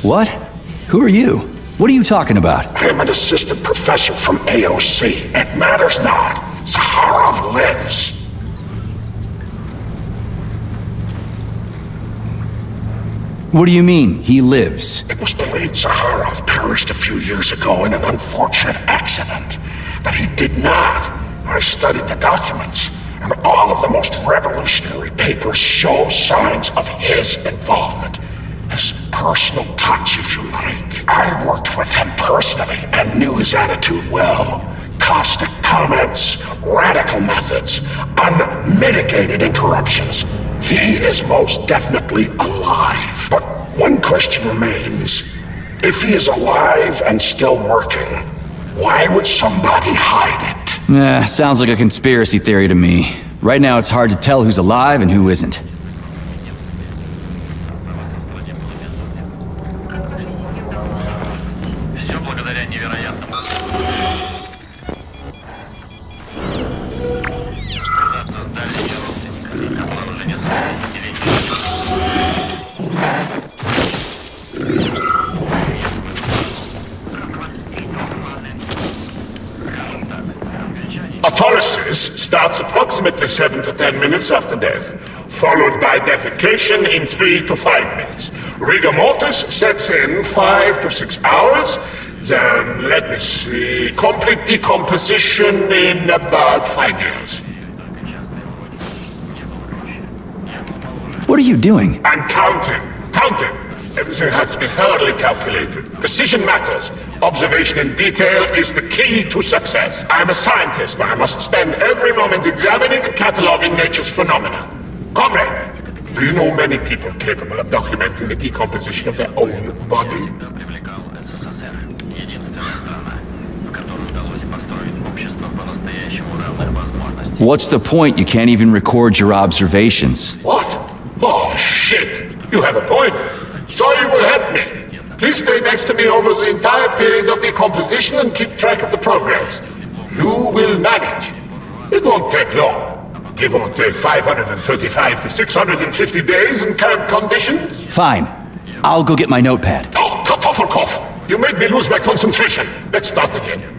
What? Who are you? What are you talking about? I'm an assistant professor from AOC. It matters not. Zaharov lives. What do you mean, he lives? It was believed Zaharov perished a few years ago in an unfortunate accident. But he did not. I studied the documents, and all of the most revolutionary papers show signs of his involvement. His personal touch, if you like. I worked with him personally and knew his attitude well. Caustic comments, radical methods, unmitigated interruptions. He is most definitely alive. But one question remains. If he is alive and still working, why would somebody hide it? Sounds like a conspiracy theory to me. Right now it's hard to tell who's alive and who isn't. Autolysis starts approximately 7 to 10 minutes after death, followed by defecation in 3 to 5 minutes. Rigor mortis sets in 5 to 6 hours. Then, let me see, complete decomposition in about 5 years. What are you doing? I'm counting. Everything has to be thoroughly calculated. Precision matters. Observation in detail is the key to success. I'm a scientist. I must spend every moment examining and cataloging nature's phenomena. Comrade, do you know many people capable of documenting the decomposition of their own body? What's the point? You can't even record your observations. What? Oh, shit! You have a point. So you will help me. Please stay next to me over the entire period of decomposition and keep track of the progress. You will manage. It won't take long. Give or take 535 to 650 days in current conditions. Fine. I'll go get my notepad. Oh, Kartoffelkopf! You made me lose my concentration. Let's start again.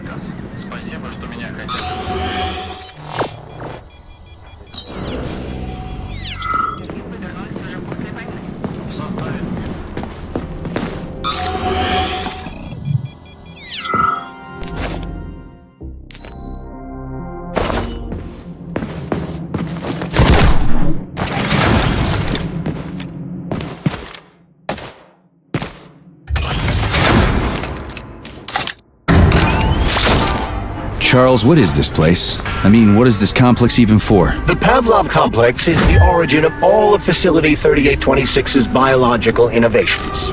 Charles, what is this place? I mean, what is this complex even for? The Pavlov complex is the origin of all of Facility 3826's biological innovations.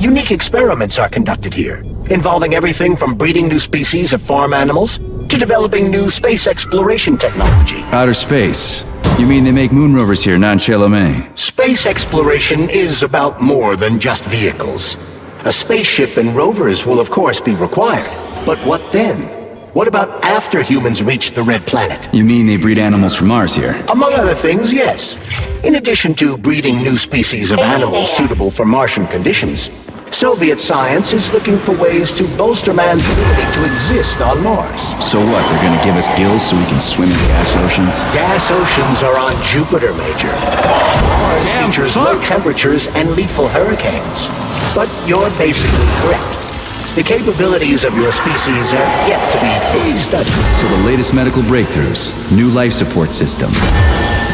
Unique experiments are conducted here, involving everything from breeding new species of farm animals to developing new space exploration technology. Outer space? You mean they make moon rovers here, not Chelomey? Space exploration is about more than just vehicles. A spaceship and rovers will of course be required, but what then? What about after humans reach the Red Planet? You mean they breed animals from Mars here? Among other things, yes. In addition to breeding new species of animals suitable for Martian conditions, Soviet science is looking for ways to bolster man's ability to exist on Mars. So what, they're gonna give us gills so we can swim in gas oceans? Gas oceans are on Jupiter, Major. Mars features low temperatures and lethal hurricanes. But you're basically correct. The capabilities of your species have yet to be fully studied. So the latest medical breakthroughs, new life support systems,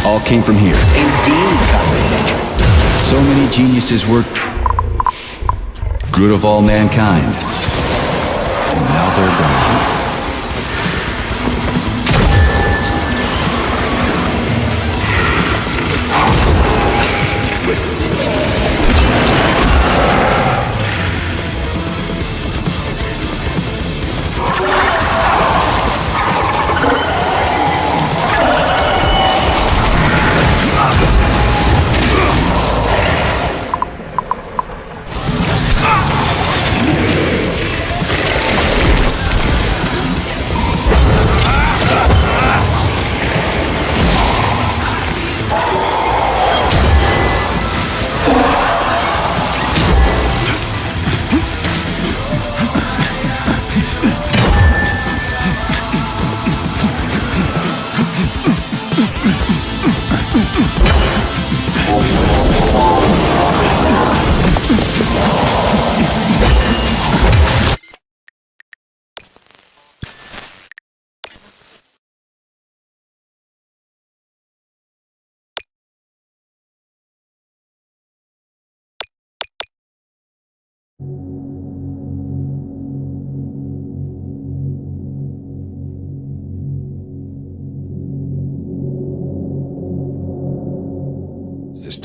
all came from here. Indeed, Comrade Major. So many geniuses work good of all mankind. And now they're gone.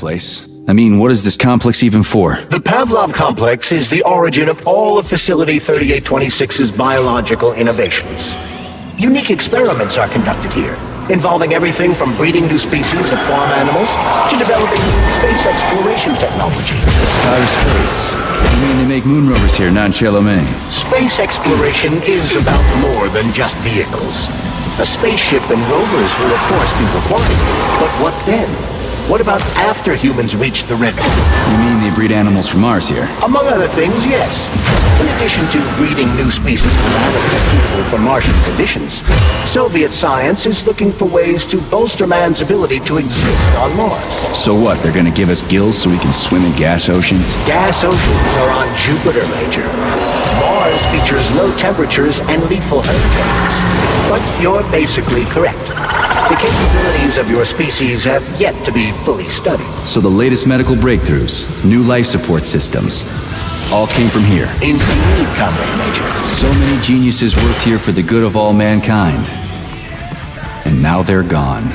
place. I mean, what is this complex even for? The Pavlov complex is the origin of all of Facility 3826's biological innovations. Unique experiments are conducted here, involving everything from breeding new species of farm animals to developing space exploration technology. Outer space. You mean they make moon rovers here, not in Chelomey? Space exploration is about more than just vehicles. A spaceship and rovers will of course be required, but what then? What about after humans reach the red planet? You mean they breed animals from Mars here? Among other things, yes. In addition to breeding new species of animals suitable for Martian conditions, Soviet science is looking for ways to bolster man's ability to exist on Mars. So what, they're gonna give us gills so we can swim in gas oceans? Gas oceans are on Jupiter, Major. Mars features low temperatures and lethal hurricanes. But you're basically correct. The capabilities of your species have yet to be fully studied. So the latest medical breakthroughs, new life support systems, all came from here. Indeed, Comrade Major. So many geniuses worked here for the good of all mankind. And now they're gone.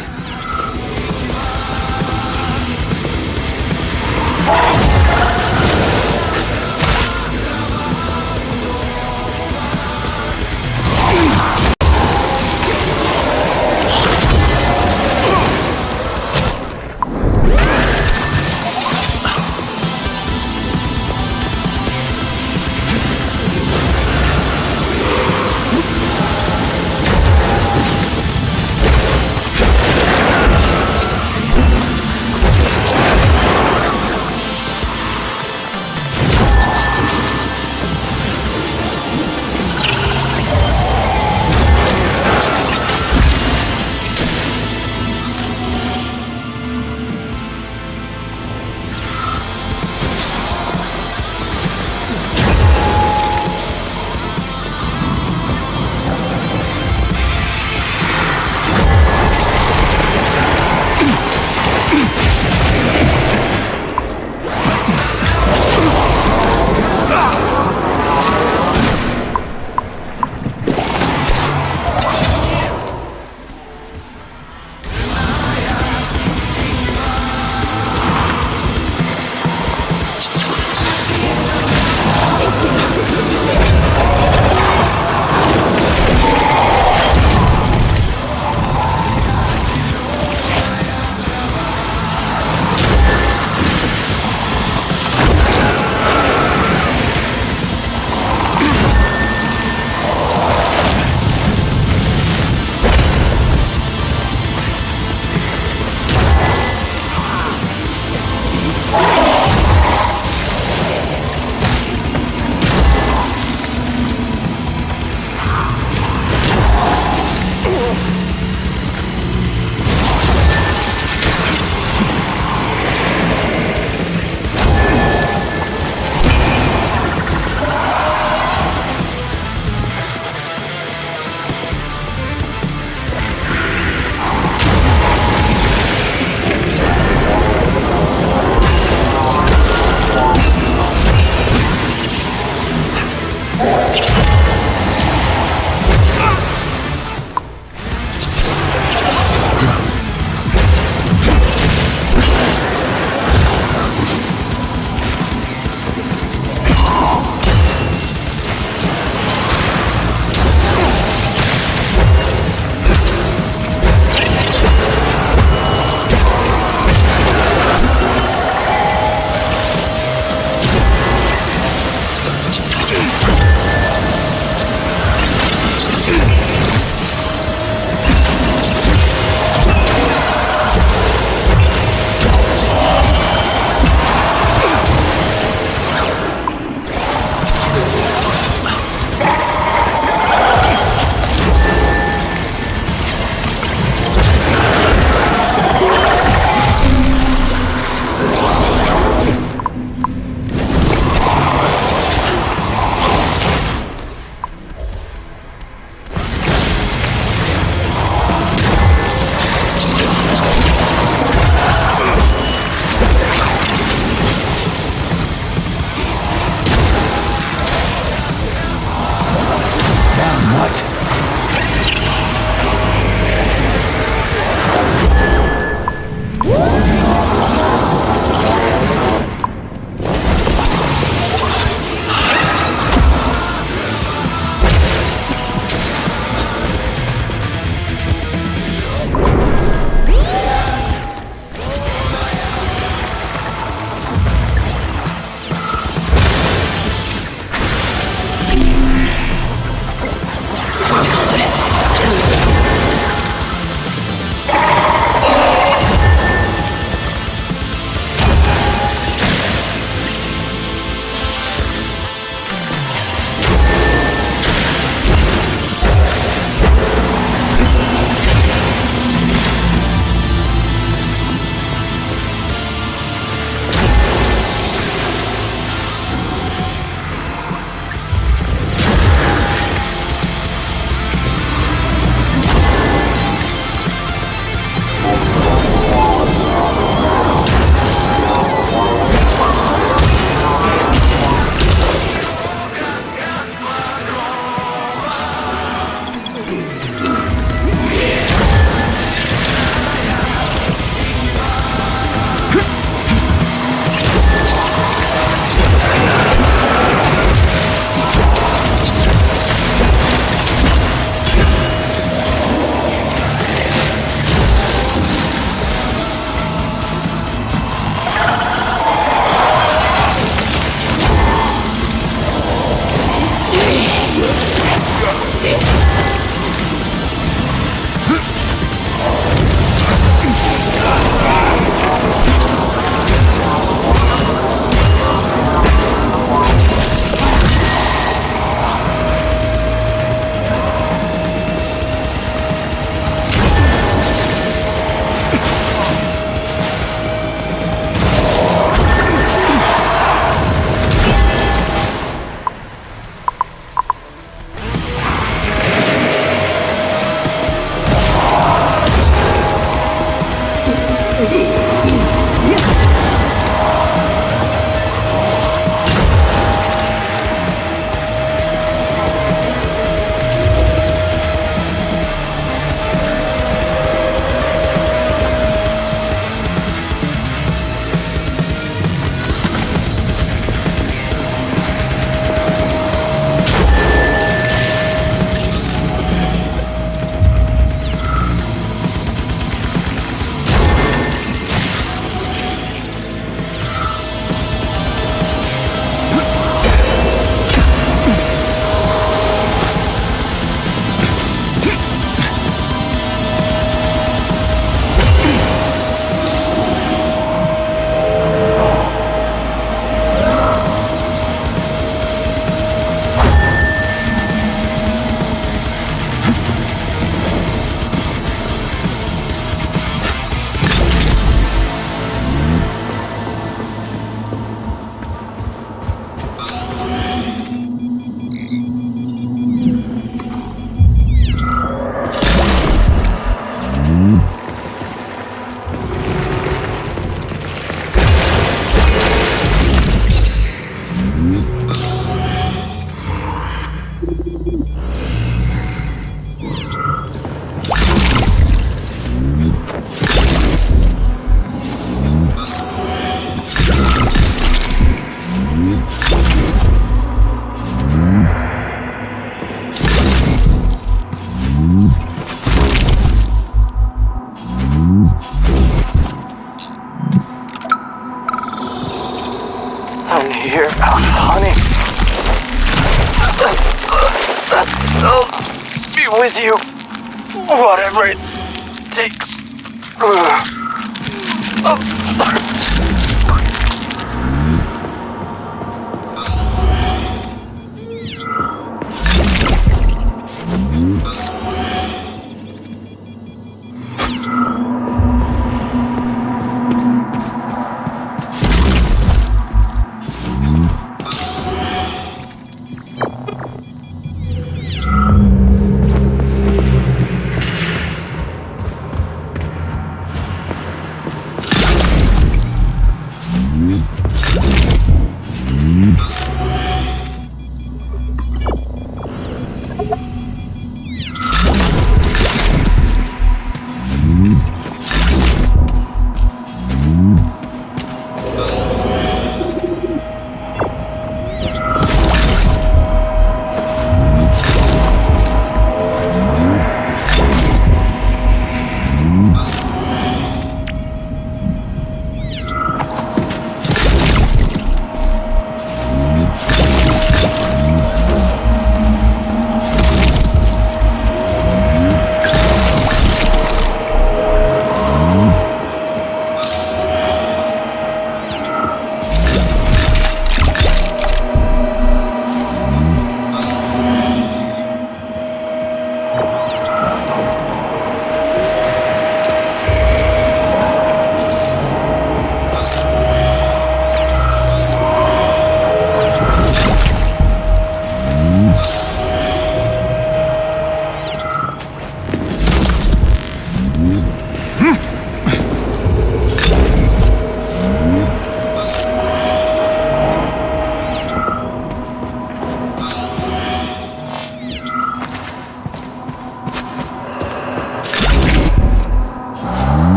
with you. Whatever it takes.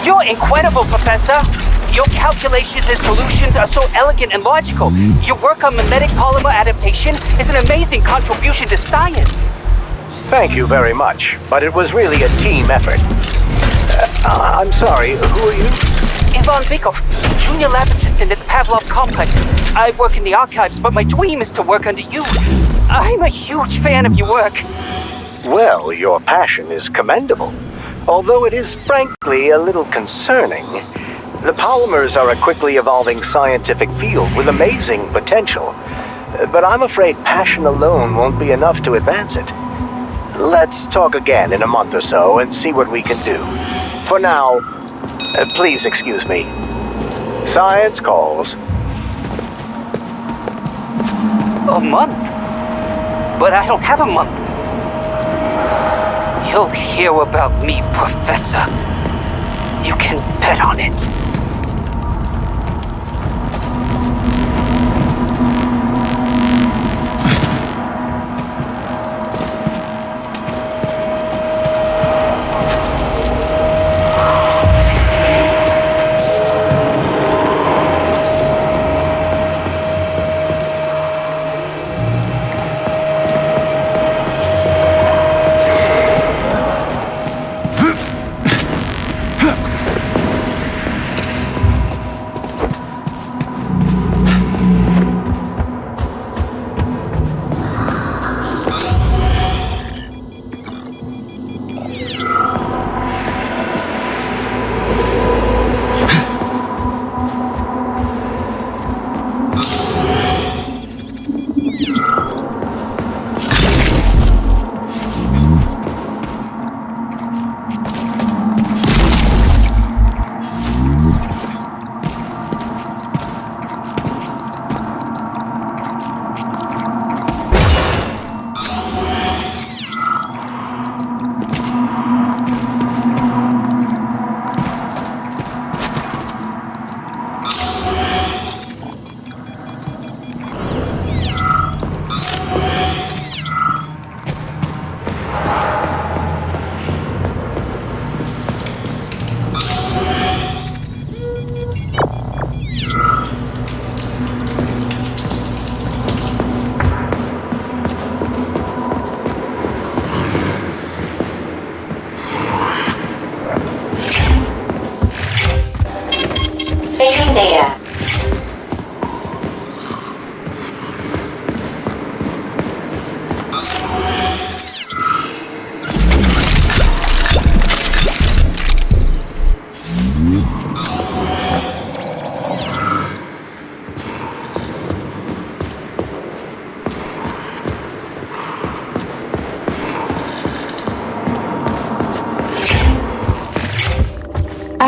You're incredible, Professor. Your calculations and solutions are so elegant and logical. Your work on mimetic polymer adaptation is an amazing contribution to science. Thank you very much, but it was really a team effort. I'm sorry, who are you? Ivan Vikov, junior lab assistant at the Pavlov complex. I work in the archives, but my dream is to work under you. I'm a huge fan of your work. Well, your passion is commendable, although it is frankly a little concerning. The polymers are a quickly evolving scientific field with amazing potential, but I'm afraid passion alone won't be enough to advance it. Let's talk again in a month or so and see what we can do. For now, please excuse me. Science calls. A month? But I don't have a month. You'll hear about me, Professor. You can bet on it.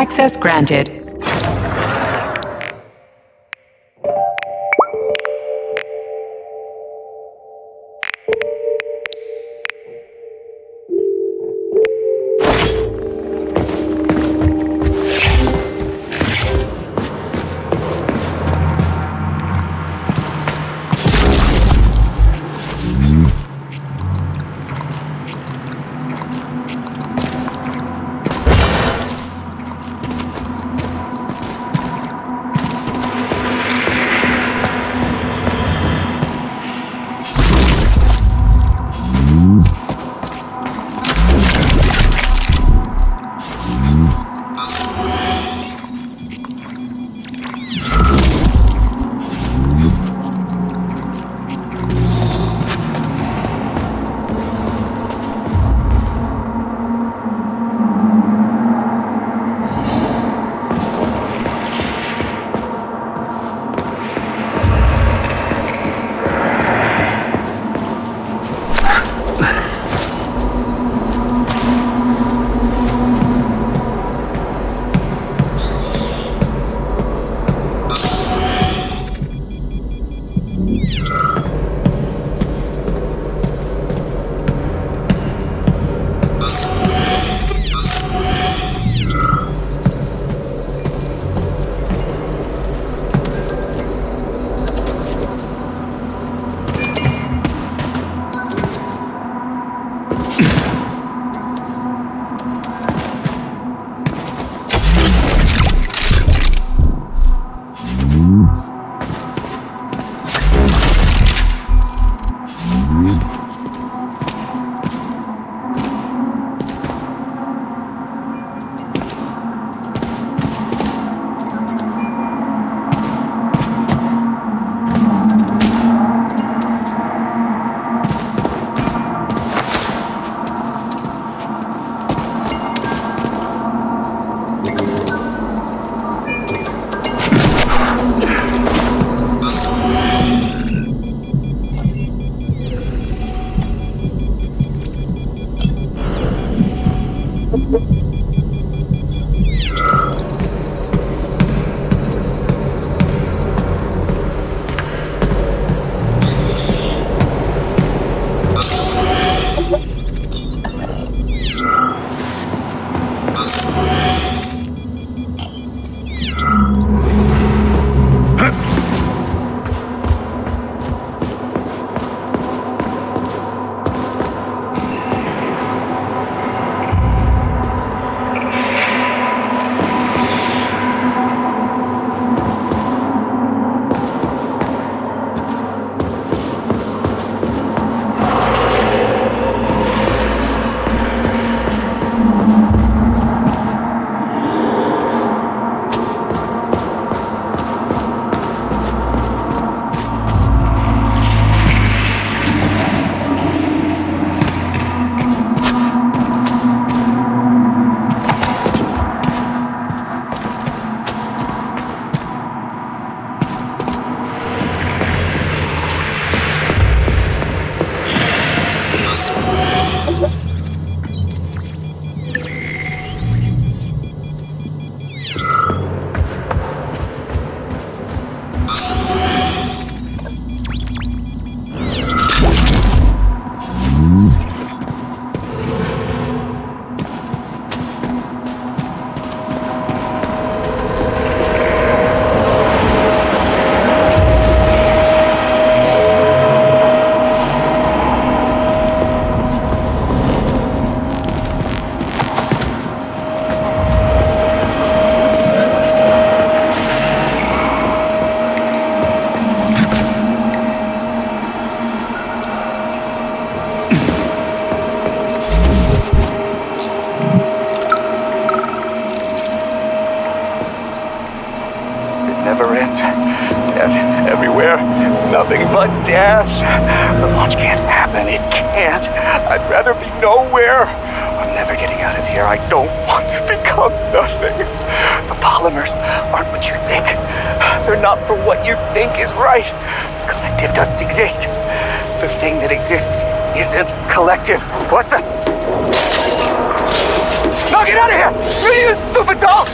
Access granted. Nothing but death. The launch can't happen. It can't. I'd rather be nowhere. I'm never getting out of here. I don't want to become nothing. The polymers aren't what you think. They're not for what you think is right. Collective doesn't exist. The thing that exists isn't collective. What the? No, get out of here! You stupid doll!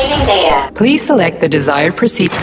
Saving data. Please select the desired procedure.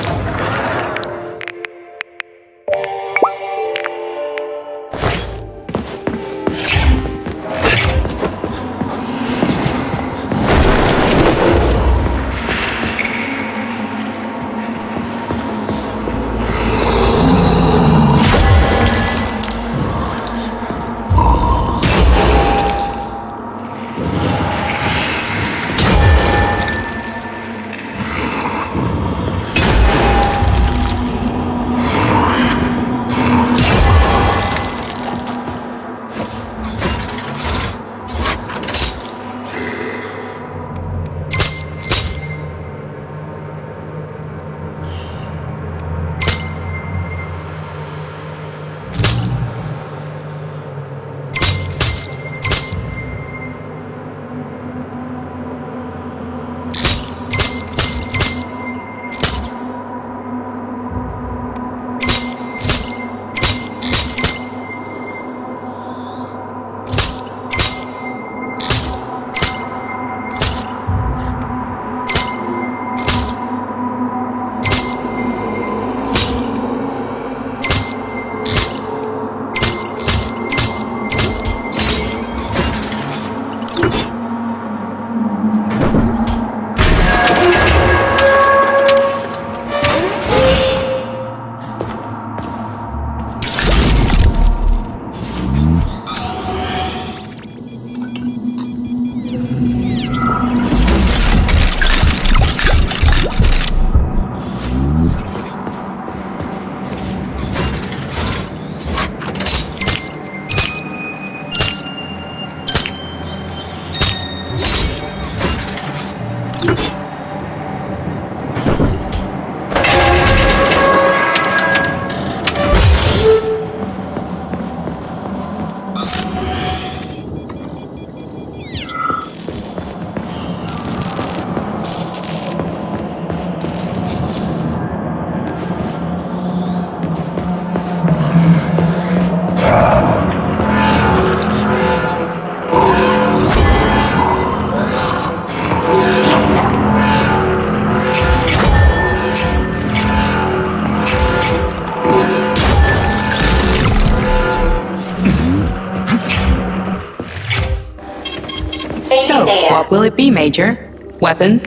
Saving data. What will it be, Major? Weapons?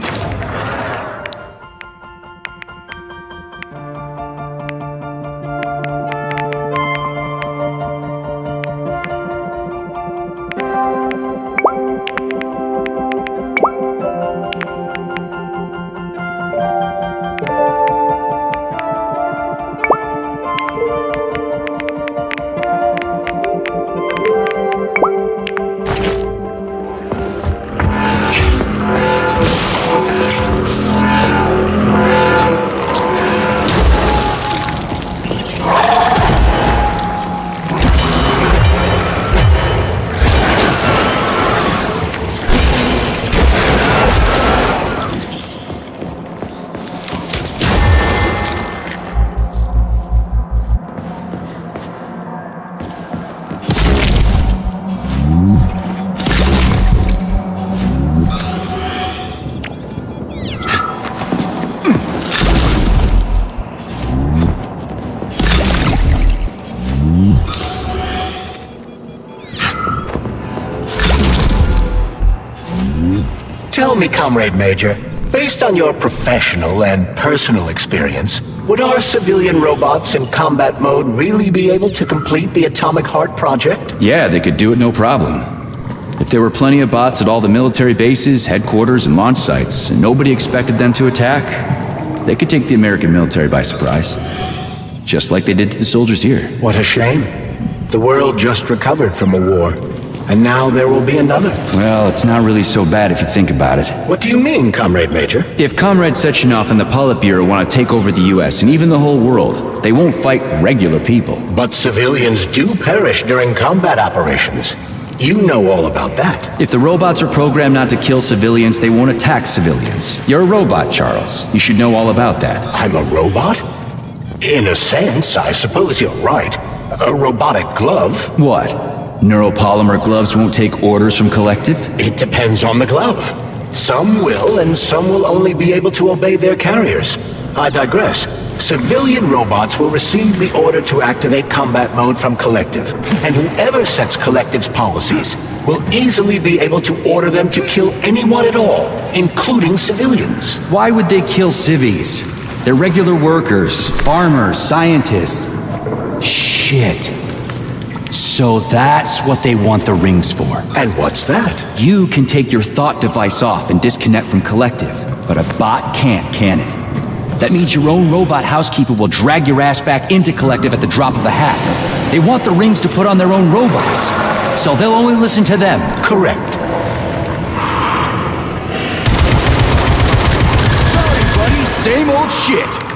Tell me, Comrade Major, based on your professional and personal experience, would our civilian robots in combat mode really be able to complete the Atomic Heart project? Yeah, they could do it no problem. If there were plenty of bots at all the military bases, headquarters, and launch sites, and nobody expected them to attack, they could take the American military by surprise. Just like they did to the soldiers here. What a shame. The world just recovered from a war, and now there will be another. Well, it's not really so bad if you think about it. What do you mean, Comrade Major? If Comrade Sechenov and the Politburo want to take over the US and even the whole world, they won't fight regular people. But civilians do perish during combat operations. You know all about that. If the robots are programmed not to kill civilians, they won't attack civilians. You're a robot, Charles. You should know all about that. I'm a robot? In a sense, I suppose you're right. A robotic glove? What? Neuropolymer gloves won't take orders from Collective? It depends on the glove. Some will, and some will only be able to obey their carriers. I digress. Civilian robots will receive the order to activate combat mode from Collective, and whoever sets Collective's policies will easily be able to order them to kill anyone at all, including civilians. Why would they kill civvies? They're regular workers, farmers, scientists. Shit. So that's what they want the rings for. And what's that? You can take your thought device off and disconnect from Collective, but a bot can't, can it? That means your own robot housekeeper will drag your ass back into Collective at the drop of a hat. They want the rings to put on their own robots, so they'll only listen to them. Correct. Sorry, buddy, same old shit.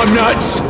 Nuts!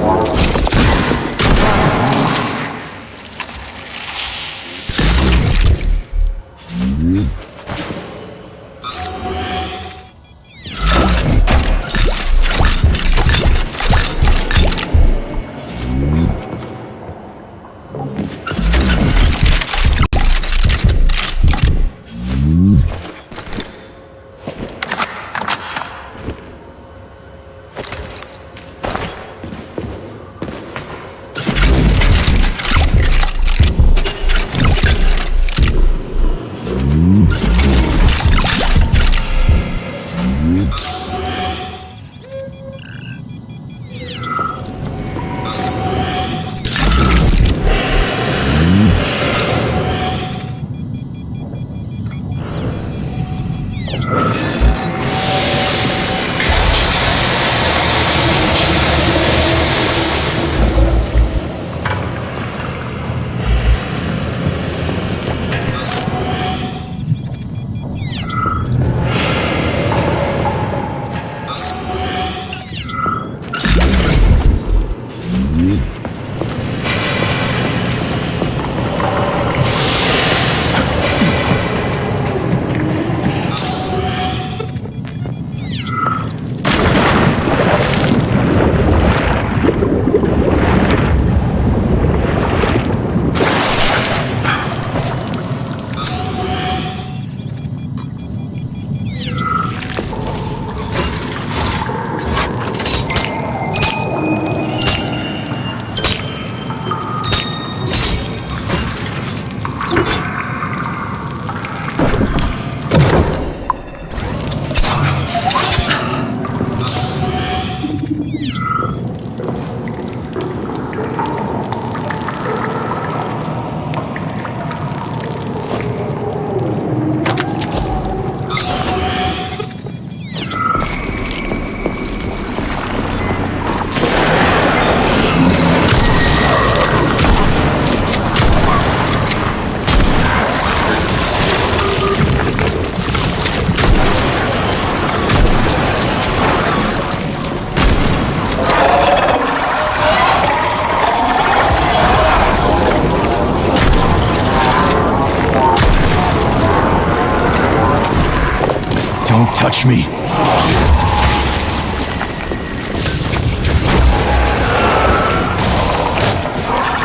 Don't touch me.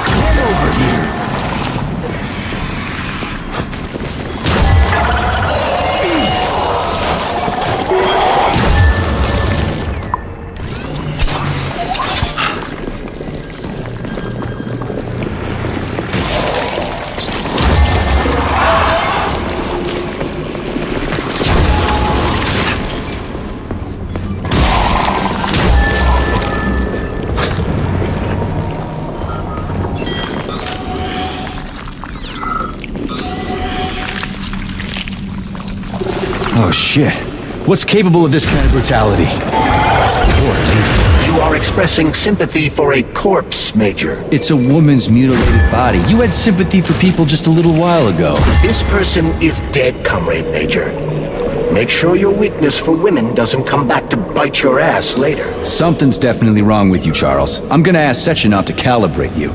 Get over here. shit. What's capable of this kind of brutality? This poor lady. You are expressing sympathy for a corpse, Major. It's a woman's mutilated body. You had sympathy for people just a little while ago. This person is dead, Comrade Major. Make sure your weakness for women doesn't come back to bite your ass later. Something's definitely wrong with you, Charles. I'm gonna ask Sechenov to calibrate you.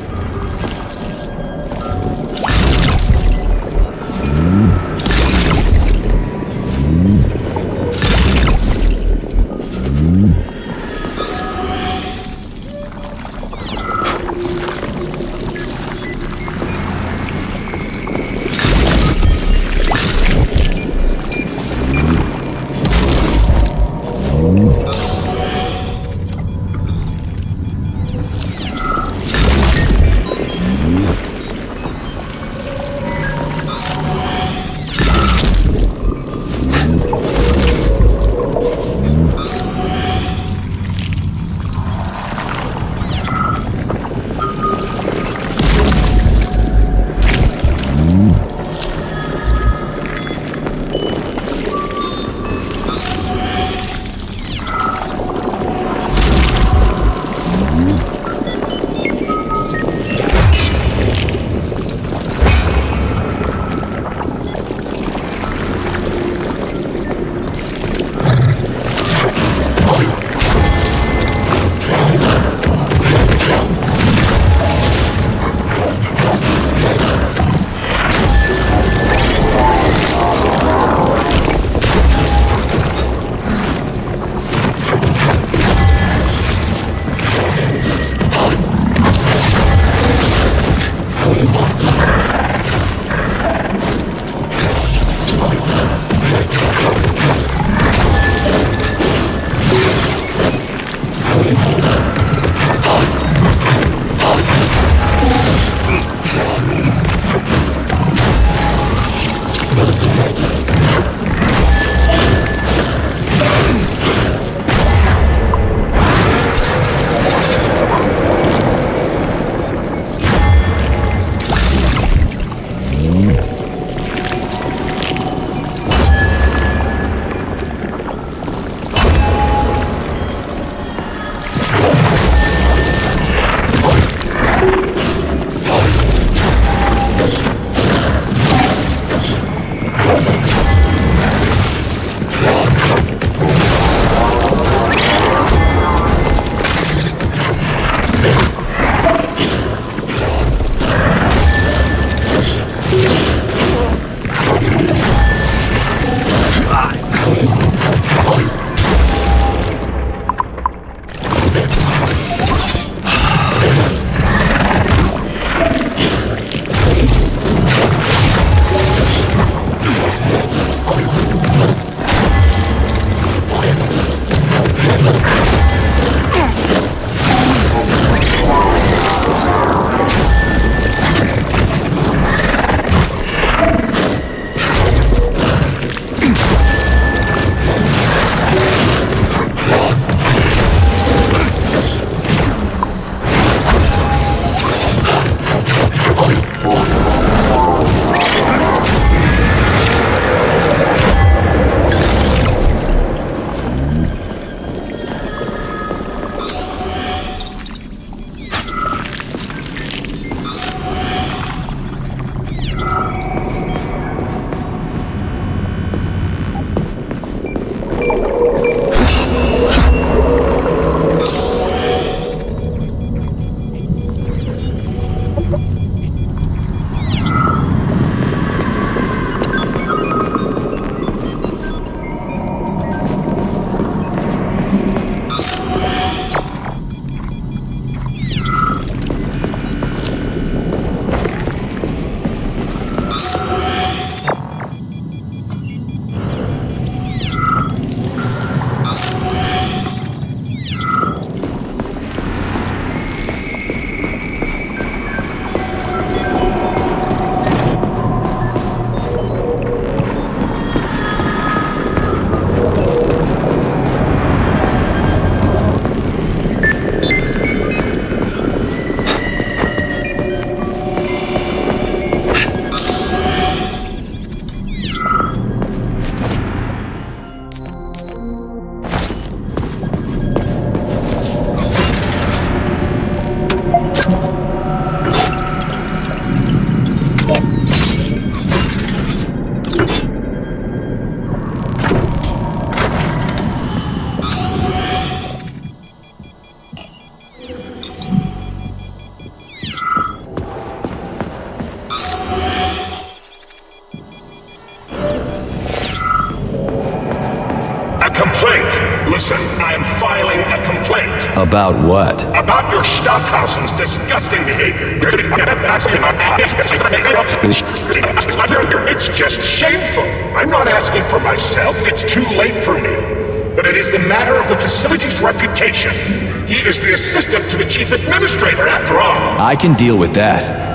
complaint. Listen, I am filing a complaint. About what? About your Stockhausen's disgusting behavior. It's just shameful. I'm not asking for myself. It's too late for me. But it is the matter of the facility's reputation. He is the assistant to the chief administrator, after all. I can deal with that.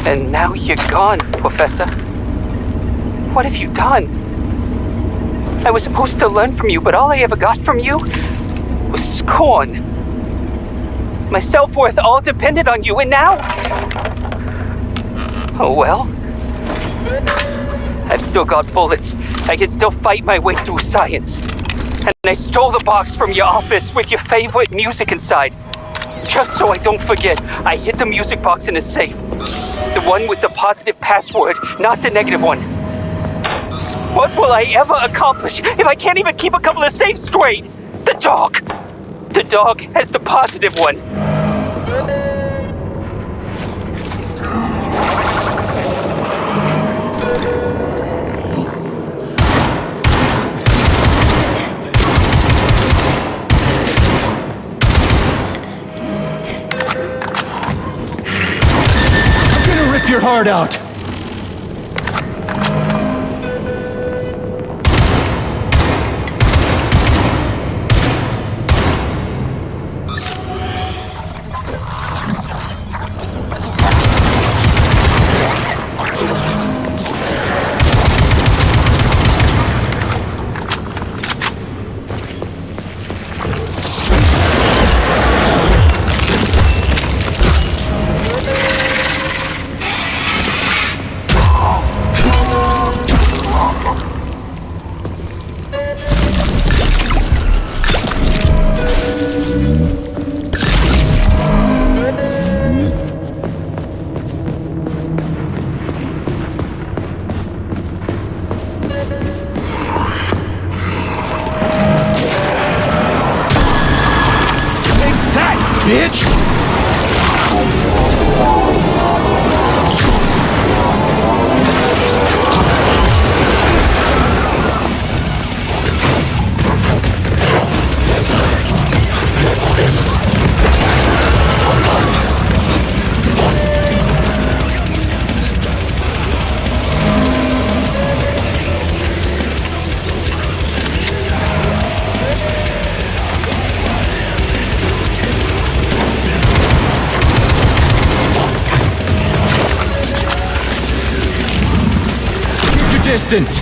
And now you're gone, Professor. What have you done? I was supposed to learn from you, but all I ever got from you was scorn. My self-worth all depended on you, and now... Oh well. I've still got bullets. I can still fight my way through science. And I stole the box from your office with your favorite music inside. Just so I don't forget, I hid the music box in a safe. The one with the positive password, not the negative one. What will I ever accomplish if I can't even keep a couple of safes straight? The dog! The dog has the positive one. Rip your heart out! Bitch! Distance.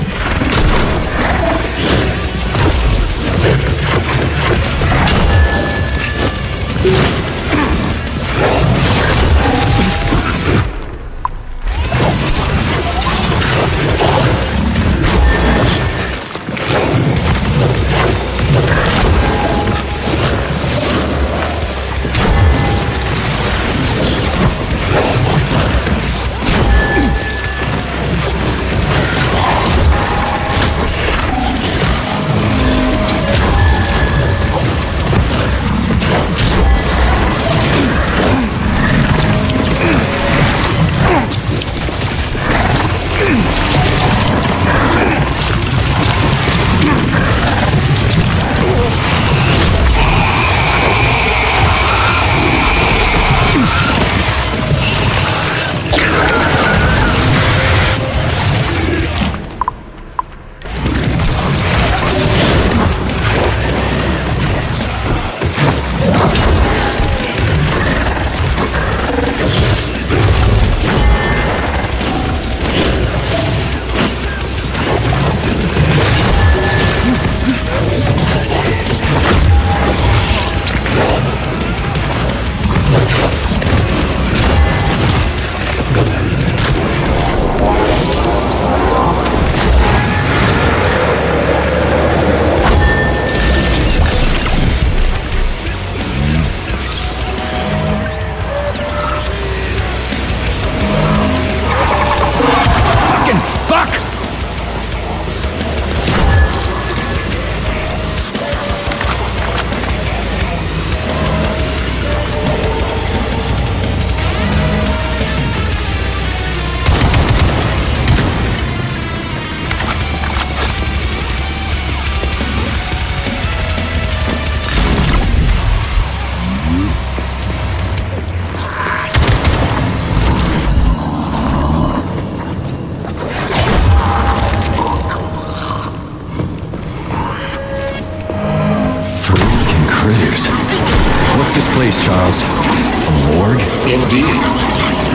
this place, Charles? A morgue? Indeed.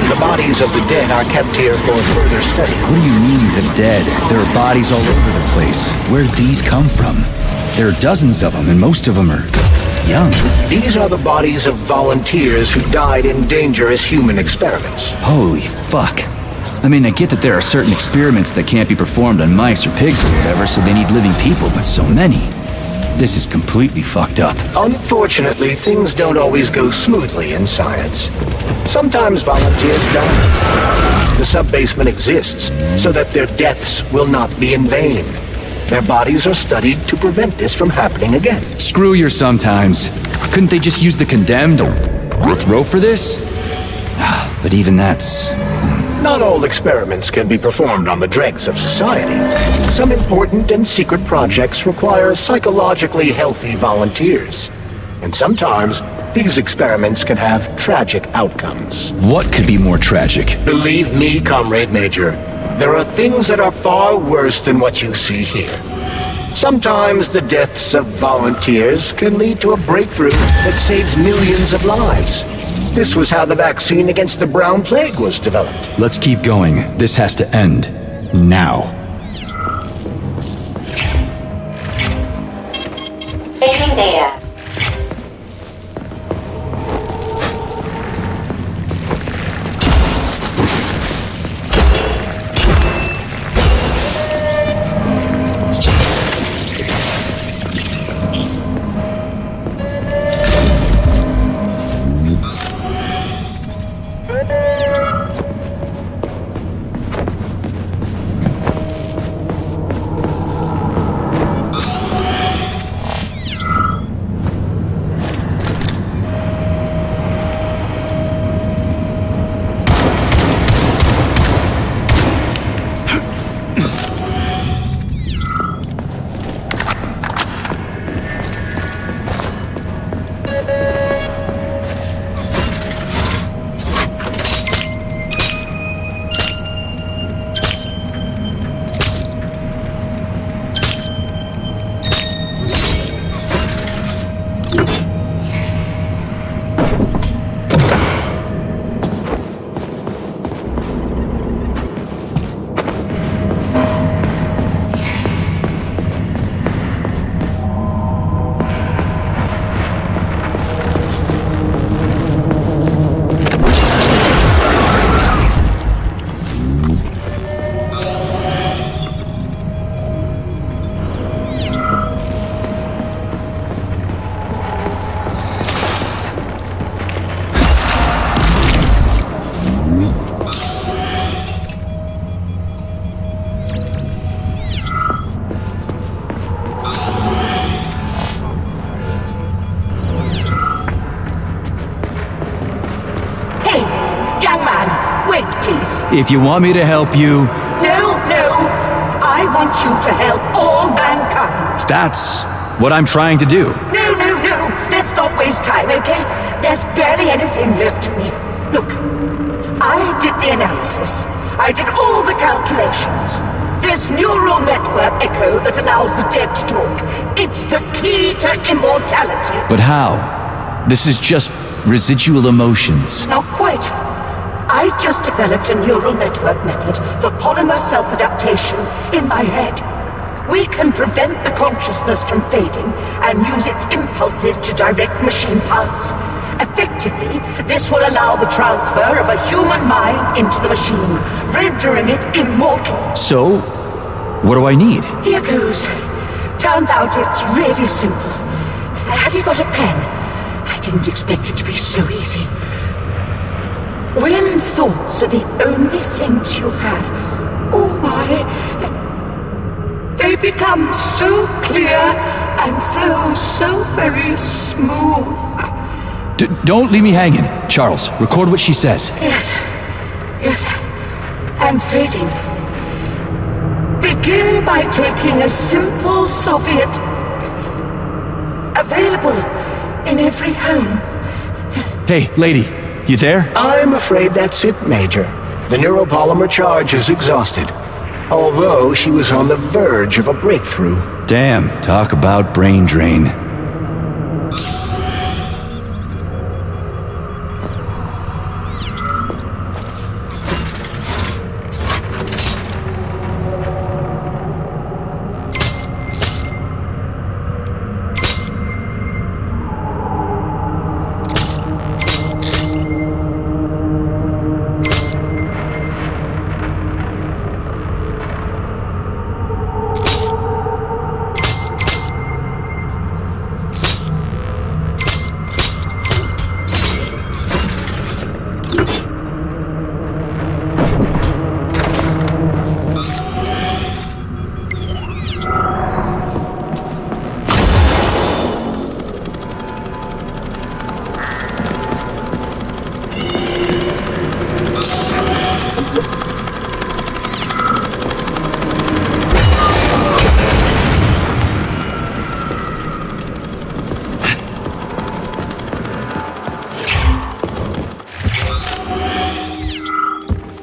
The bodies of the dead are kept here for further study. What do you mean, the dead? There are bodies all over the place. Where did these come from? There are dozens of them, and most of them are young. These are the bodies of volunteers who died in dangerous human experiments. Holy fuck. I mean, I get that there are certain experiments that can't be performed on mice or pigs or whatever, so they need living people, but so many. This is completely fucked up. Unfortunately, things don't always go smoothly in science. Sometimes volunteers die. The sub-basement exists so that their deaths will not be in vain. Their bodies are studied to prevent this from happening again. Screw your sometimes. Couldn't they just use the condemned or throw for this? But even that's... Not all experiments can be performed on the dregs of society. Some important and secret projects require psychologically healthy volunteers. And sometimes, these experiments can have tragic outcomes. What could be more tragic? Believe me, Comrade Major, there are things that are far worse than what you see here. Sometimes the deaths of volunteers can lead to a breakthrough that saves millions of lives. This was how the vaccine against the brown plague was developed. Let's keep going. This has to end. Now. Saving data. If you want me to help you... No. I want you to help all mankind. That's what I'm trying to do. No. Let's not waste time, okay? There's barely anything left of me. Look, I did the analysis. I did all the calculations. This neural network echo that allows the dead to talk. It's the key to immortality. But how? This is just residual emotions. Not quite. I just developed a neural network method for polymer self-adaptation in my head. We can prevent the consciousness from fading and use its impulses to direct machine parts. Effectively, this will allow the transfer of a human mind into the machine, rendering it immortal. So, what do I need? Here goes. Turns out it's really simple. Have you got a pen? I didn't expect it to be so easy. When thoughts are the only things you have, oh my, they become so clear and flow so very smooth. Don't leave me hanging. Charles, record what she says. Yes, I'm fading. Begin by taking a simple Soviet, available in every home. Hey, lady. You there? I'm afraid that's it, Major. The neuropolymer charge is exhausted. Although she was on the verge of a breakthrough. Damn, talk about brain drain.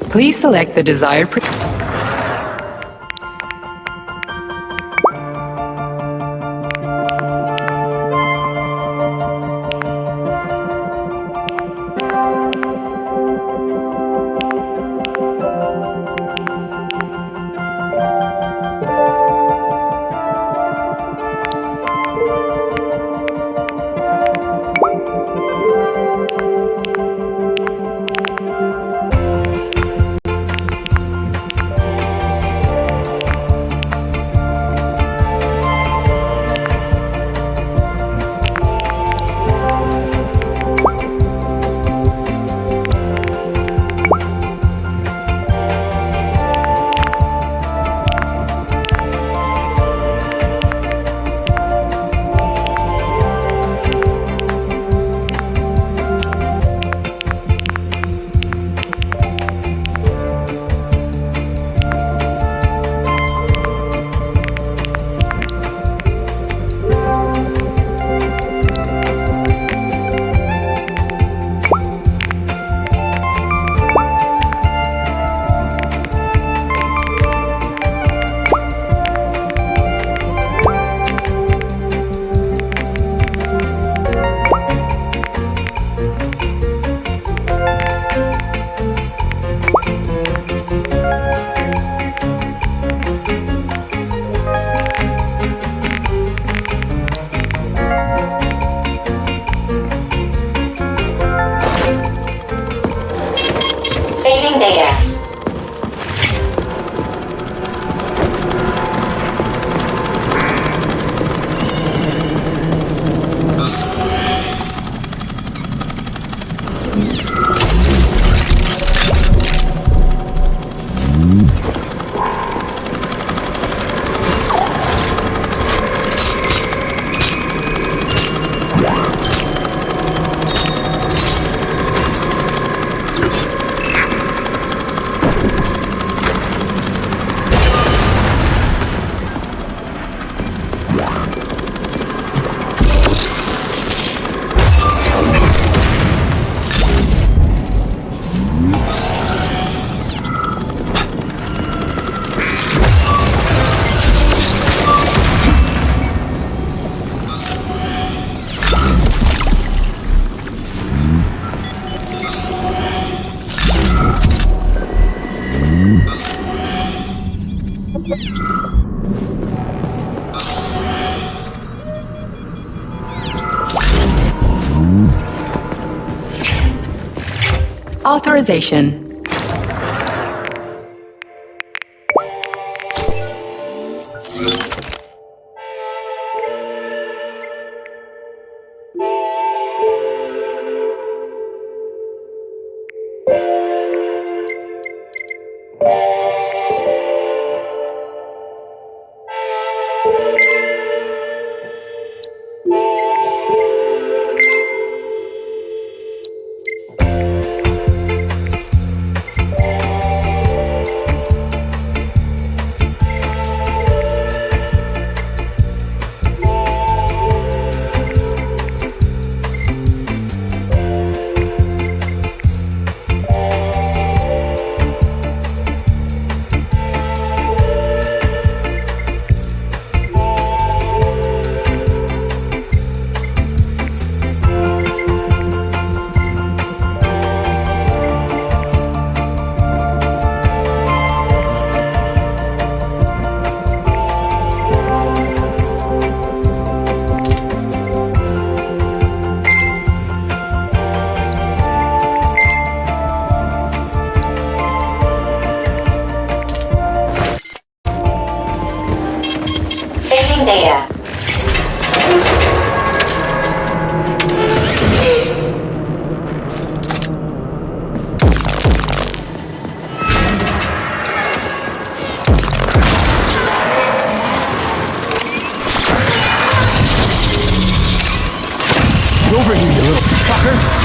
Please select the desired Saving data. authorization. Saving data. Over here, you little fucker!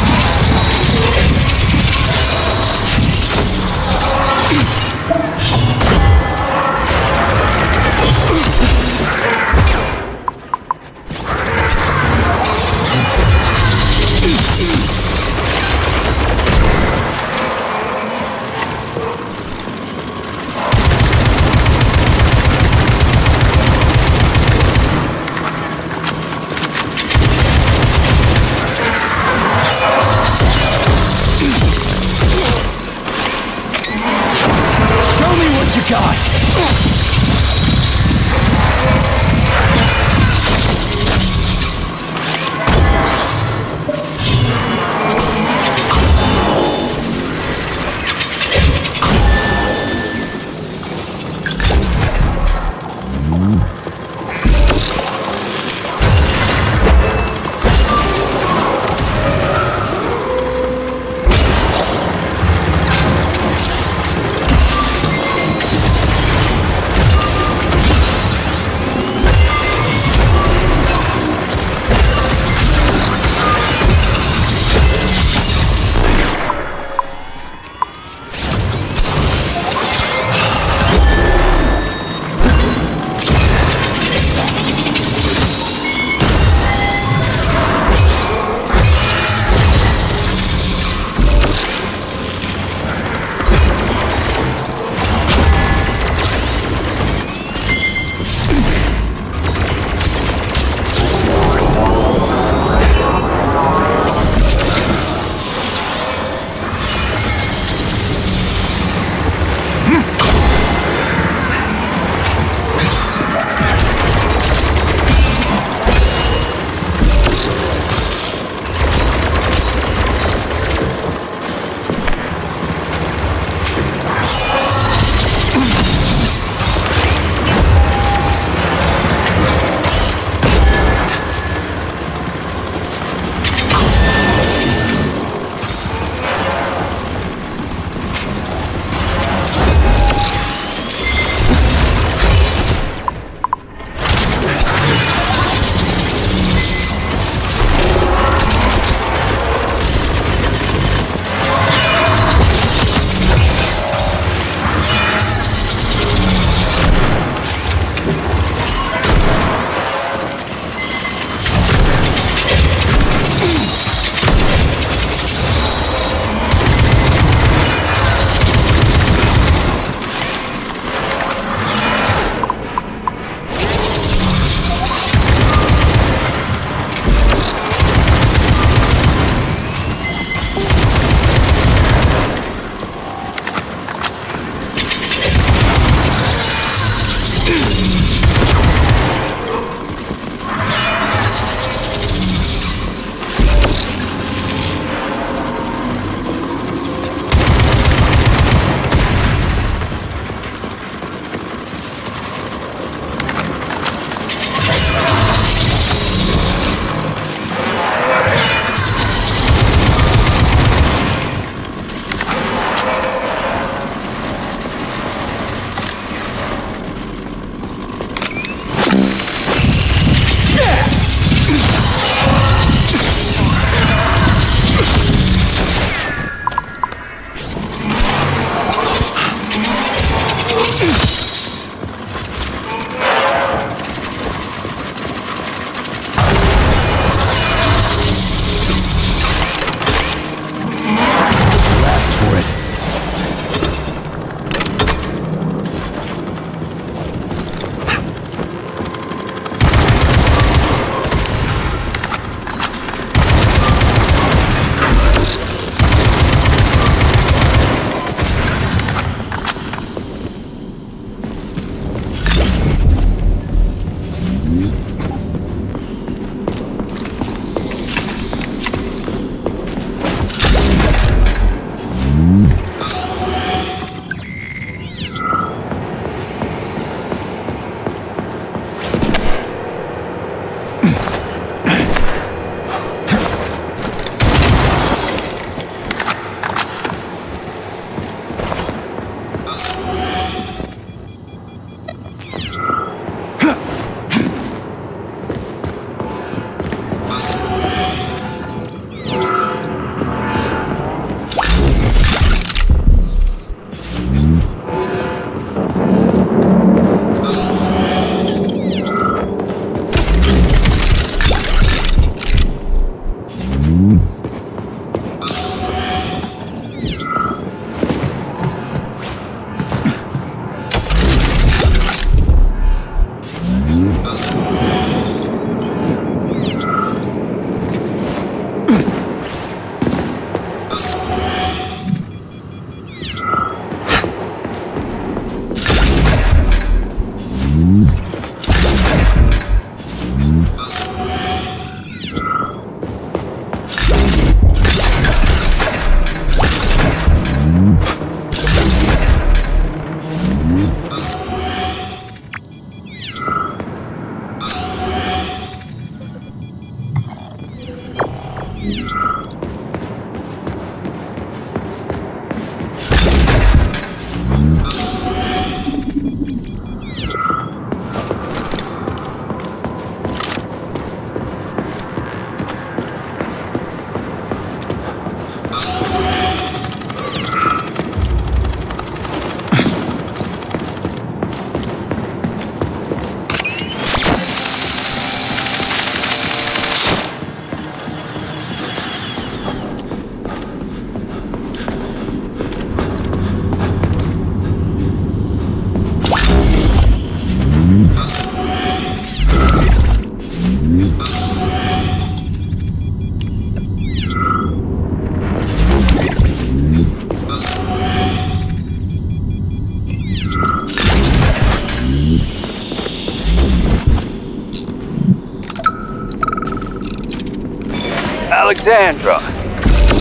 Alexandra,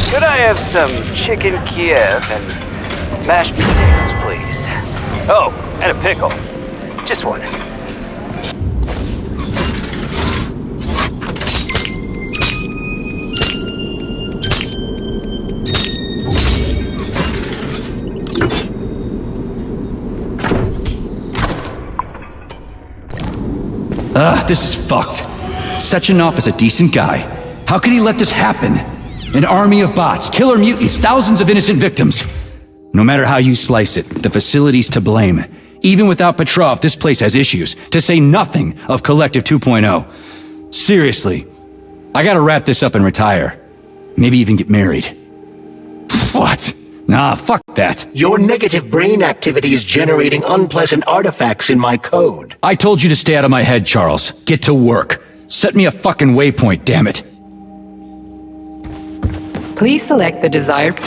could I have some chicken Kiev and mashed potatoes, please? Oh, and a pickle. Just one. This is fucked. Sechenov is a decent guy. How could he let this happen? An army of bots, killer mutants, thousands of innocent victims. No matter how you slice it, the facility's to blame. Even without Petrov, this place has issues, to say nothing of Collective 2.0. Seriously, I gotta wrap this up and retire. Maybe even get married. What? Nah, fuck that. Your negative brain activity is generating unpleasant artifacts in my code. I told you to stay out of my head, Charles. Get to work. Set me a fucking waypoint, damn it. Please select the desired...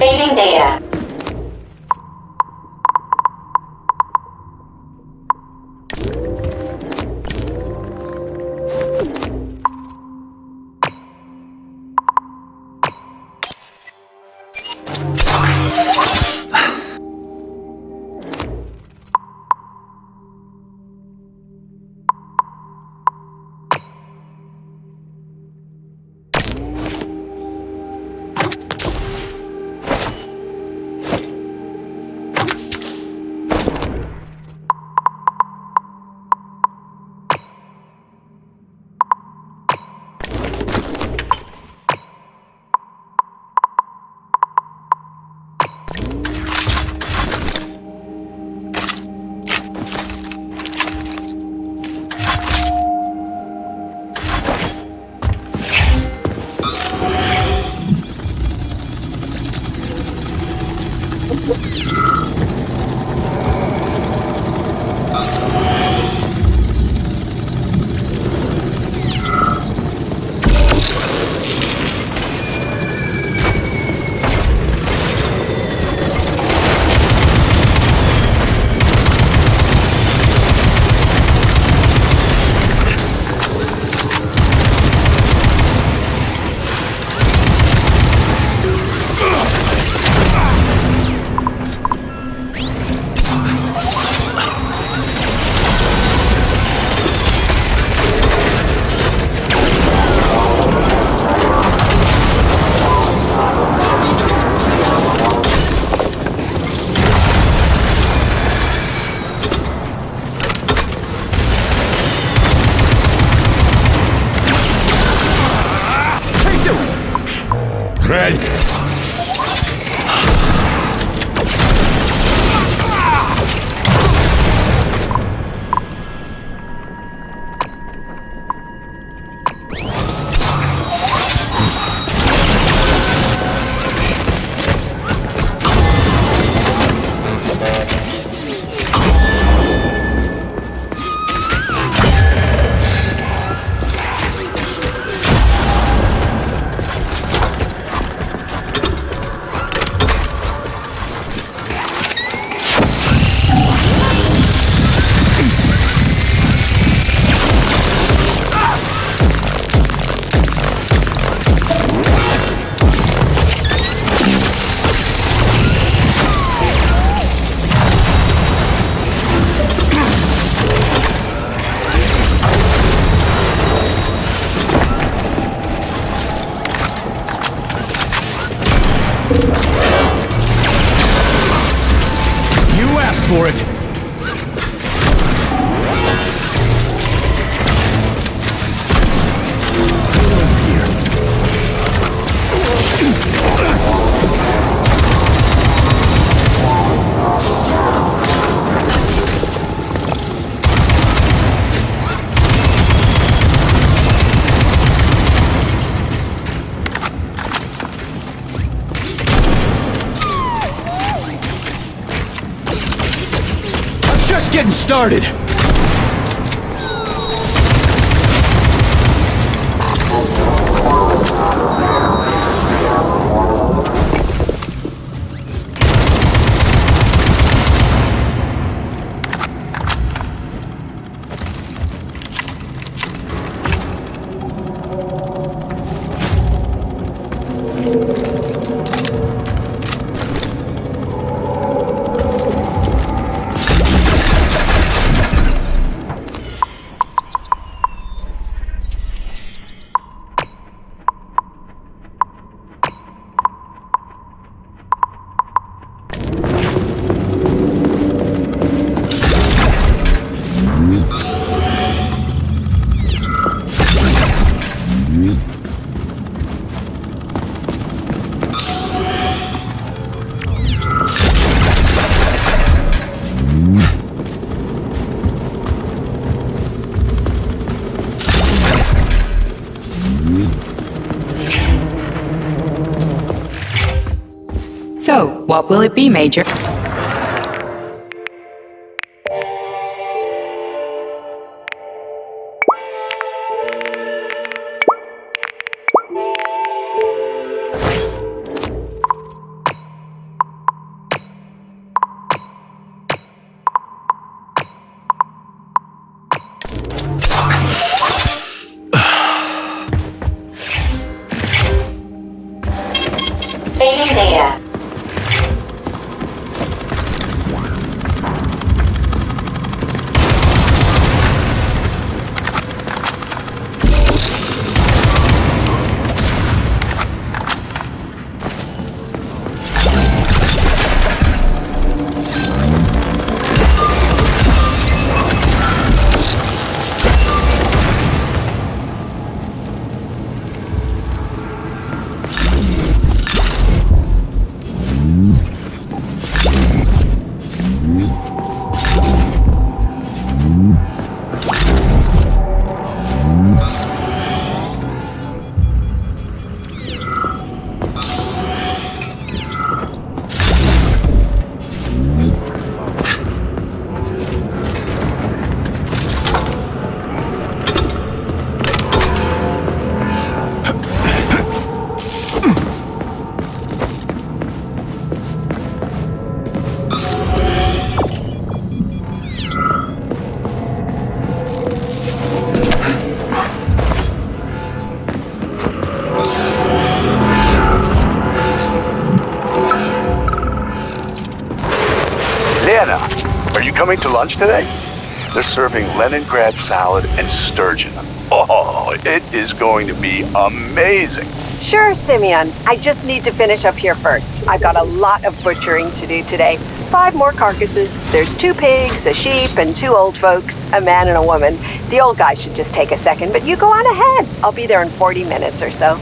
Saving data. Ready. For it. Just getting started. So, what will it be, Major? Fading data. Are you coming to lunch today? They're serving Leningrad salad and sturgeon. Oh, it is going to be amazing. Sure, Simeon. I just need to finish up here first. I've got a lot of butchering to do today. 5 more carcasses. There's 2 pigs, a sheep, and 2 old folks, a man and a woman. The old guy should just take a second, but you go on ahead. I'll be there in 40 minutes or so.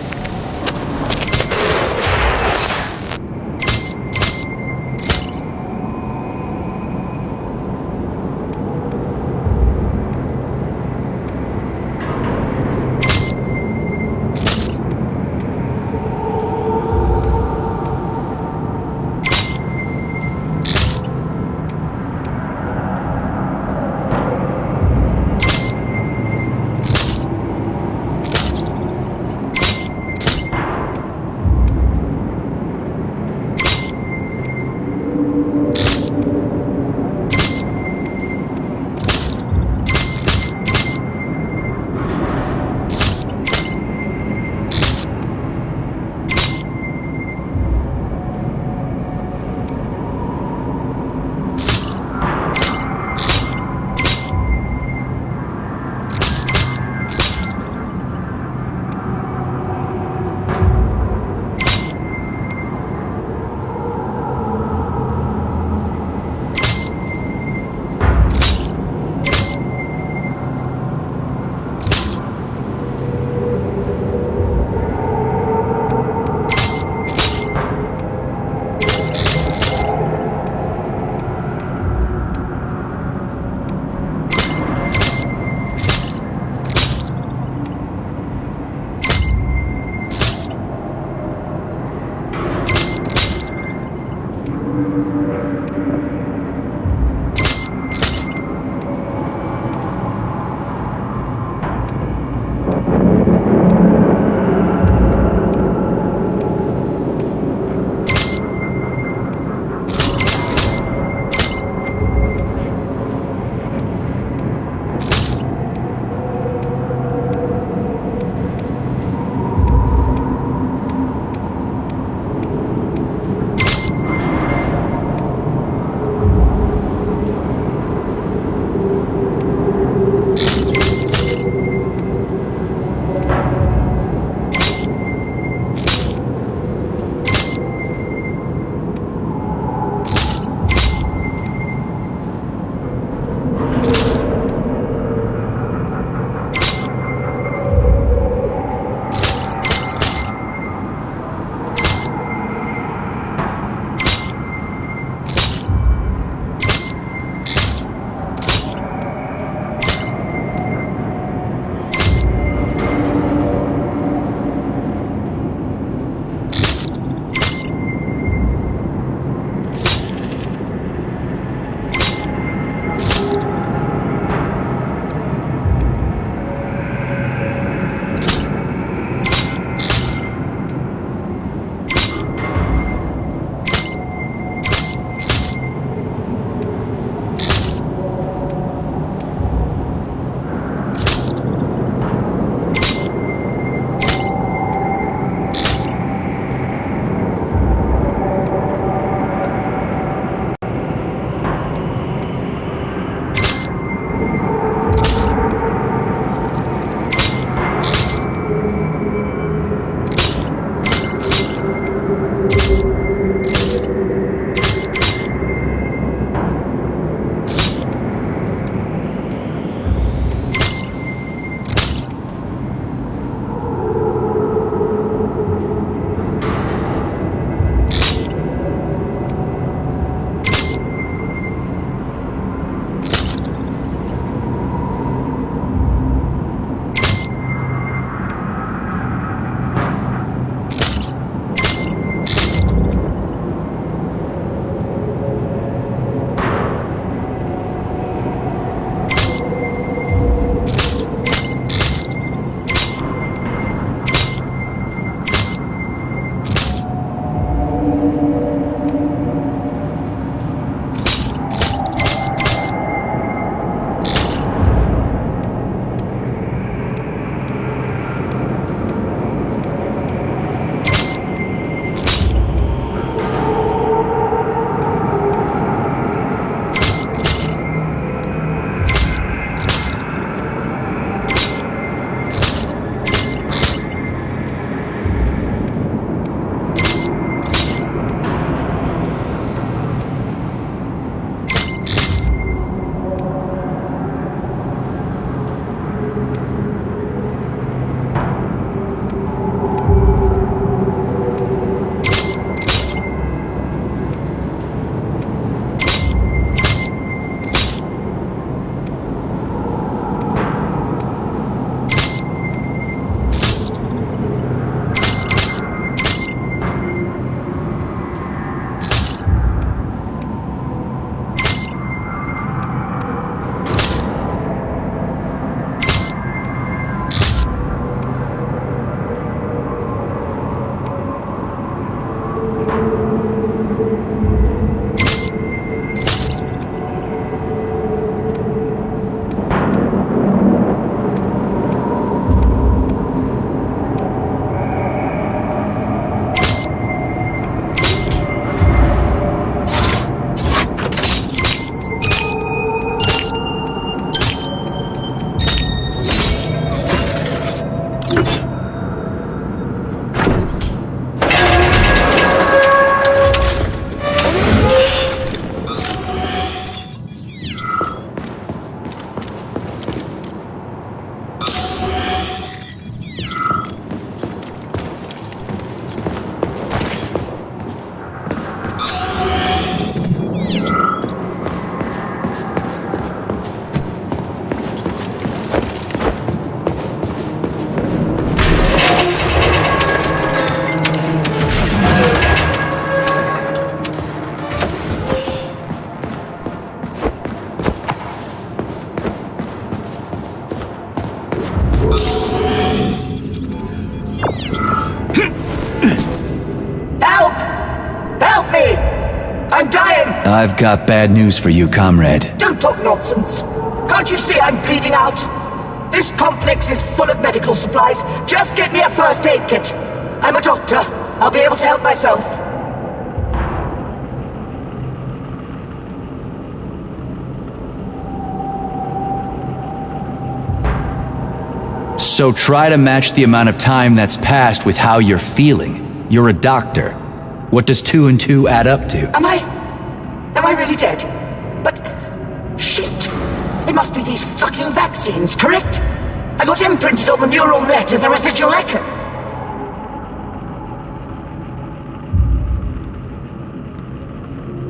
Help! Help me! I'm dying! I've got bad news for you, comrade. Don't talk nonsense. Can't you see I'm bleeding out? This complex is full of medical supplies. Just get me a first aid kit. I'm a doctor. I'll be able to help myself. So try to match the amount of time that's passed with how you're feeling. You're a doctor. What does 2 and 2 add up to? Am I really dead? But... shit! It must be these fucking vaccines, correct? I got imprinted on the neural net as a residual echo.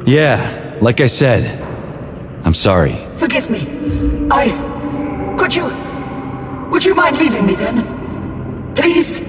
Yeah, like I said, I'm sorry. Forgive me. Would you mind leaving me then? Please?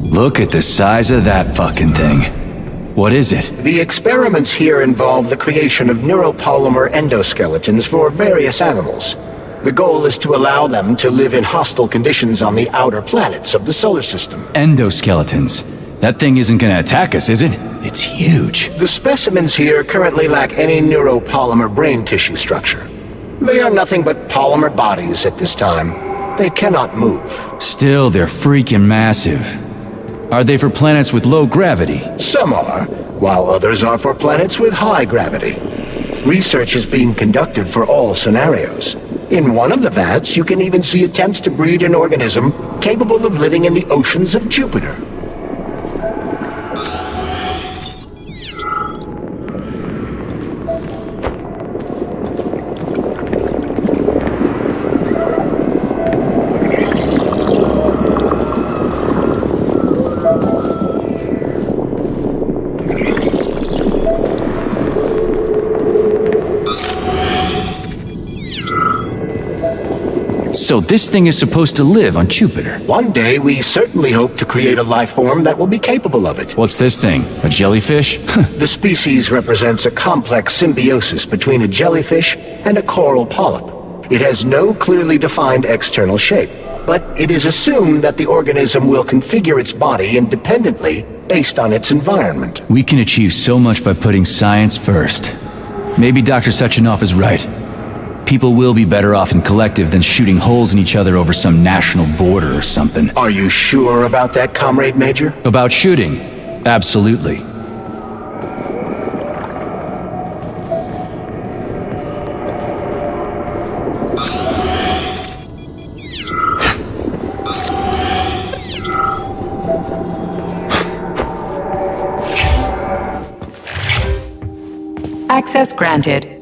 Look at the size of that fucking thing. What is it? The experiments here involve the creation of neuropolymer endoskeletons for various animals. The goal is to allow them to live in hostile conditions on the outer planets of the solar system. Endoskeletons. That thing isn't gonna attack us, is it? It's huge. The specimens here currently lack any neuropolymer brain tissue structure. They are nothing but polymer bodies at this time. They cannot move. Still, they're freaking massive. Are they for planets with low gravity? Some are, while others are for planets with high gravity. Research is being conducted for all scenarios. In one of the vats, you can even see attempts to breed an organism capable of living in the oceans of Jupiter. So this thing is supposed to live on Jupiter. One day, we certainly hope to create a life form that will be capable of it. What's this thing? A jellyfish? The species represents a complex symbiosis between a jellyfish and a coral polyp. It has no clearly defined external shape, but it is assumed that the organism will configure its body independently based on its environment. We can achieve so much by putting science first. Maybe Dr. Sechenov is right. People will be better off in collective than shooting holes in each other over some national border or something. Are you sure about that, Comrade Major? About shooting? Absolutely. Access granted.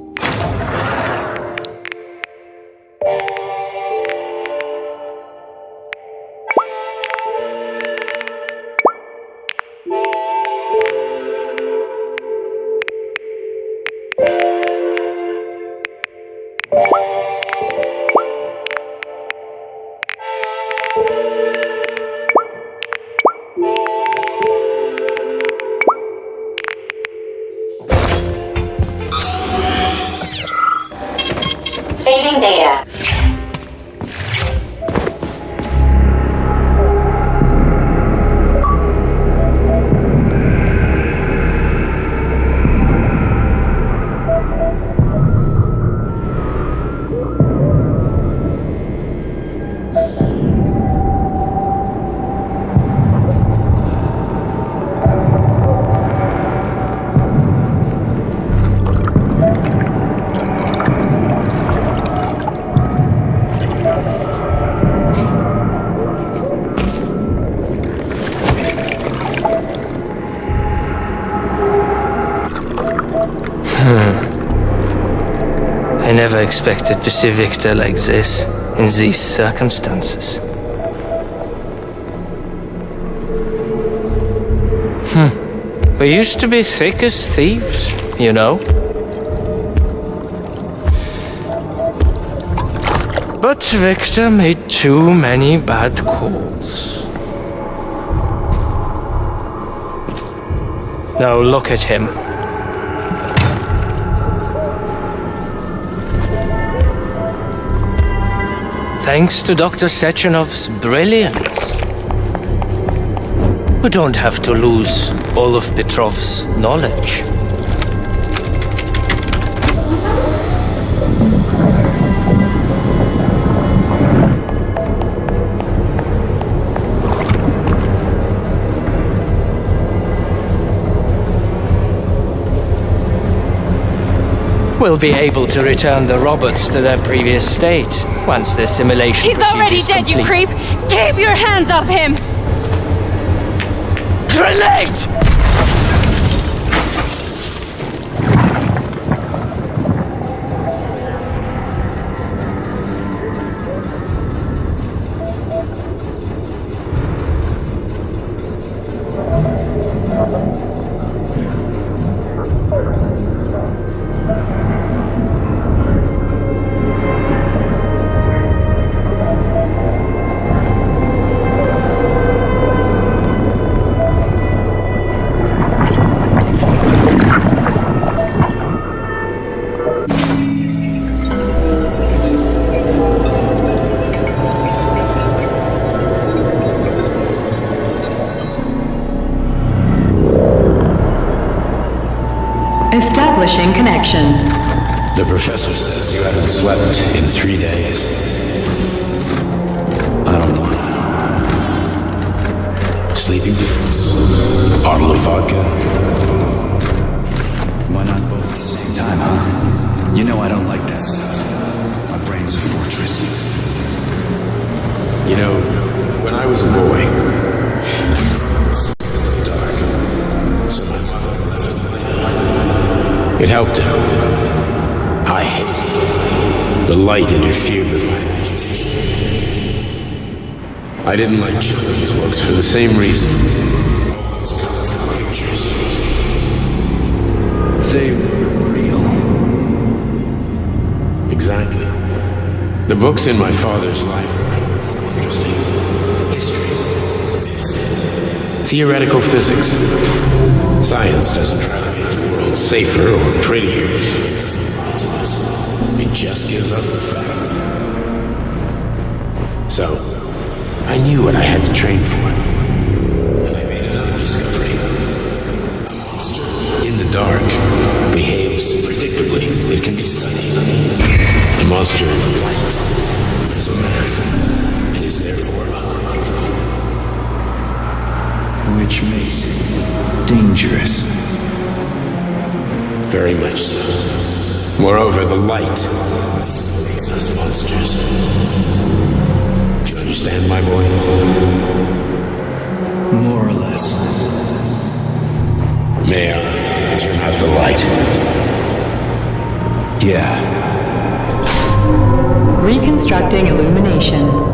I never expected to see Victor like this, in these circumstances. We used to be thick as thieves, you know? But Victor made too many bad calls. Now look at him. Thanks to Dr. Sechenov's brilliance, we don't have to lose all of Petrov's knowledge. We'll be able to return the robots to their previous state once the simulation He's already dead, you creep! Keep your hands off him! Grenade! Establishing connection. The professor says you haven't slept in 3 days. I don't want to. Sleeping pills? Bottle of vodka? Why not both at the same time, huh? You know I don't like that stuff. My brain's a fortress. You know, when I was a boy, it helped him. I hated it. The light interfered with my imagination. I didn't like children's books for the same reason. All those colorful pictures. They were real. Exactly. The books in my father's library were interesting. History. Theoretical physics. Science doesn't try to make the world safer or prettier. It doesn't lie to us. It just gives us the facts. So, I knew what I had to train for. And I made another discovery. A monster in the dark behaves predictably. It can be studied. A monster in the light is a menace. It is therefore unpredictable. Which makes it dangerous. Very much so. Moreover, the light is what makes us monsters. Do you understand, my boy? More or less. May I turn out the light? Yeah. Reconstructing illumination.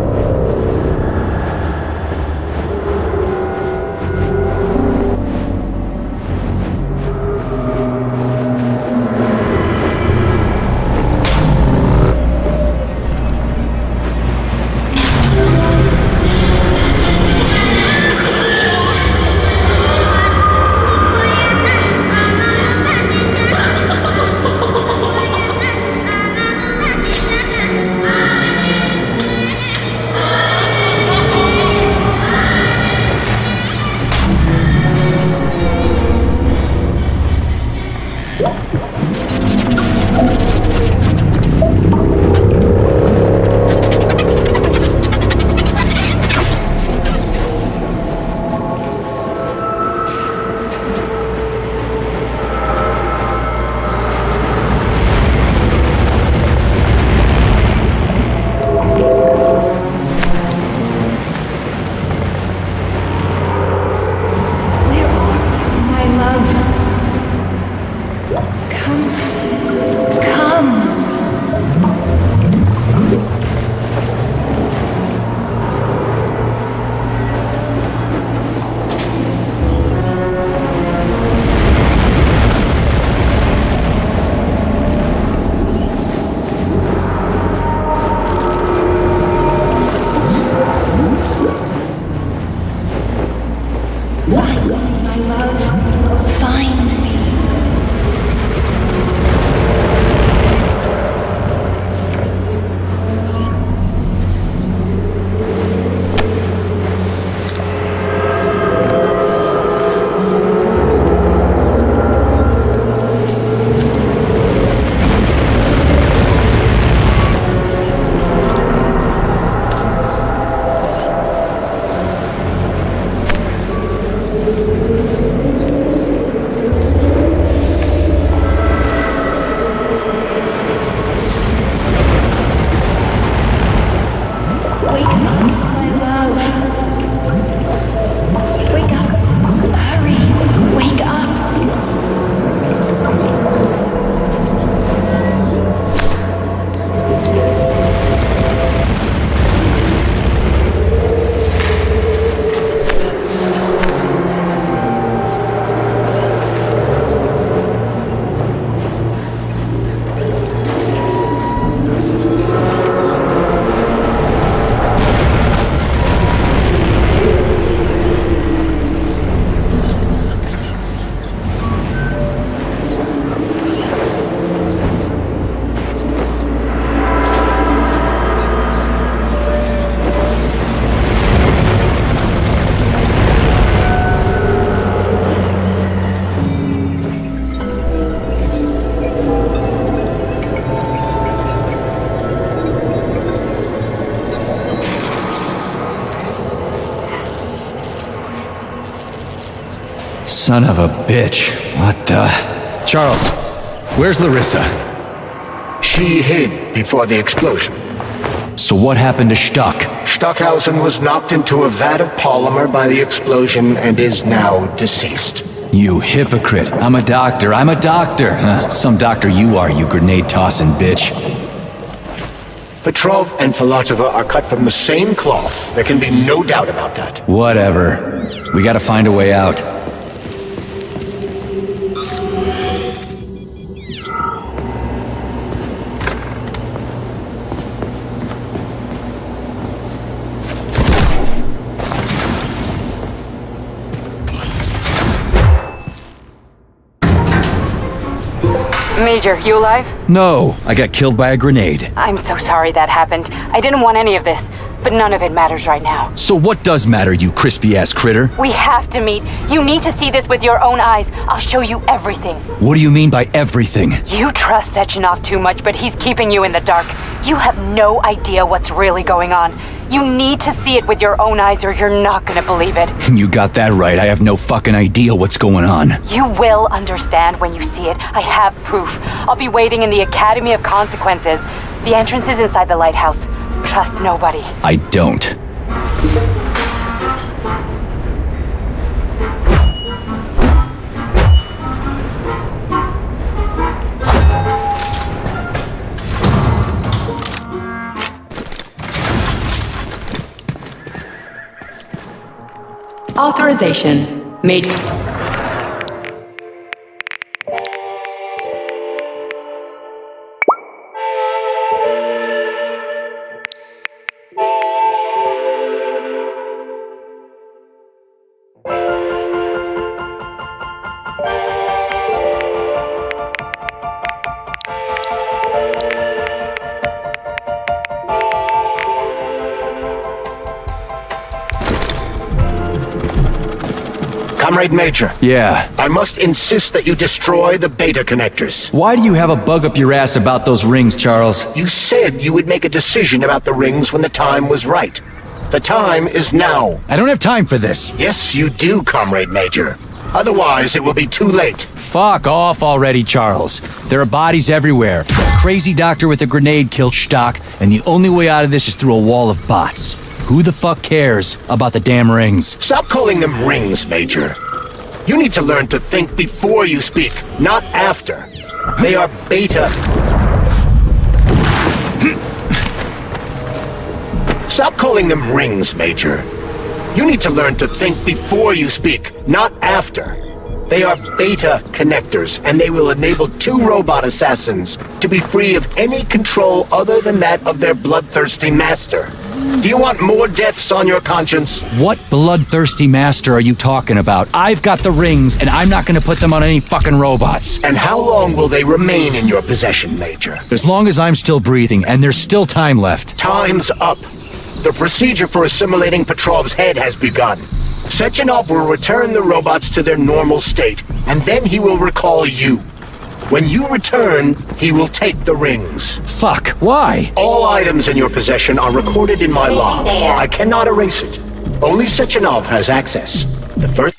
Son of a bitch. What the... Charles, where's Larissa? She hid before the explosion. So what happened to Stuck? Stockhausen was knocked into a vat of polymer by the explosion and is now deceased. You hypocrite. I'm a doctor. Some doctor you are, you grenade-tossing bitch. Petrov and Filatova are cut from the same cloth. There can be no doubt about that. Whatever. We gotta find a way out. Major, you alive? No, I got killed by a grenade. I'm so sorry that happened. I didn't want any of this, but none of it matters right now. So what does matter, you crispy-ass critter? We have to meet. You need to see this with your own eyes. I'll show you everything. What do you mean by everything? You trust Sechenov too much, but he's keeping you in the dark. You have no idea what's really going on. You need to see it with your own eyes or you're not gonna believe it. You got that right. I have no fucking idea what's going on. You will understand when you see it. I have proof. I'll be waiting in the Academy of Consequences. The entrance is inside the lighthouse. Trust nobody. I don't. Authorization. Major. Comrade Major. Yeah? I must insist that you destroy the beta connectors. Why do you have a bug up your ass about those rings, Charles? You said you would make a decision about the rings when the time was right. The time is now. I don't have time for this. Yes, you do, Comrade Major. Otherwise, it will be too late. Fuck off already, Charles. There are bodies everywhere. A crazy doctor with a grenade killed Stock, and the only way out of this is through a wall of bots. Who the fuck cares about the damn rings? Stop calling them rings, Major. You need to learn to think before you speak, not after. They are beta. Stop calling them rings, Major. You need to learn to think before you speak, not after. They are beta connectors, and they will enable 2 robot assassins to be free of any control other than that of their bloodthirsty master. Do you want more deaths on your conscience? What bloodthirsty master are you talking about? I've got the rings, and I'm not gonna put them on any fucking robots. And how long will they remain in your possession, Major? As long as I'm still breathing, and there's still time left. Time's up. The procedure for assimilating Petrov's head has begun. Sechenov will return the robots to their normal state, and then he will recall you. When you return, he will take the rings. Fuck, why? All items in your possession are recorded in my log. I cannot erase it. Only Sechenov has access. The first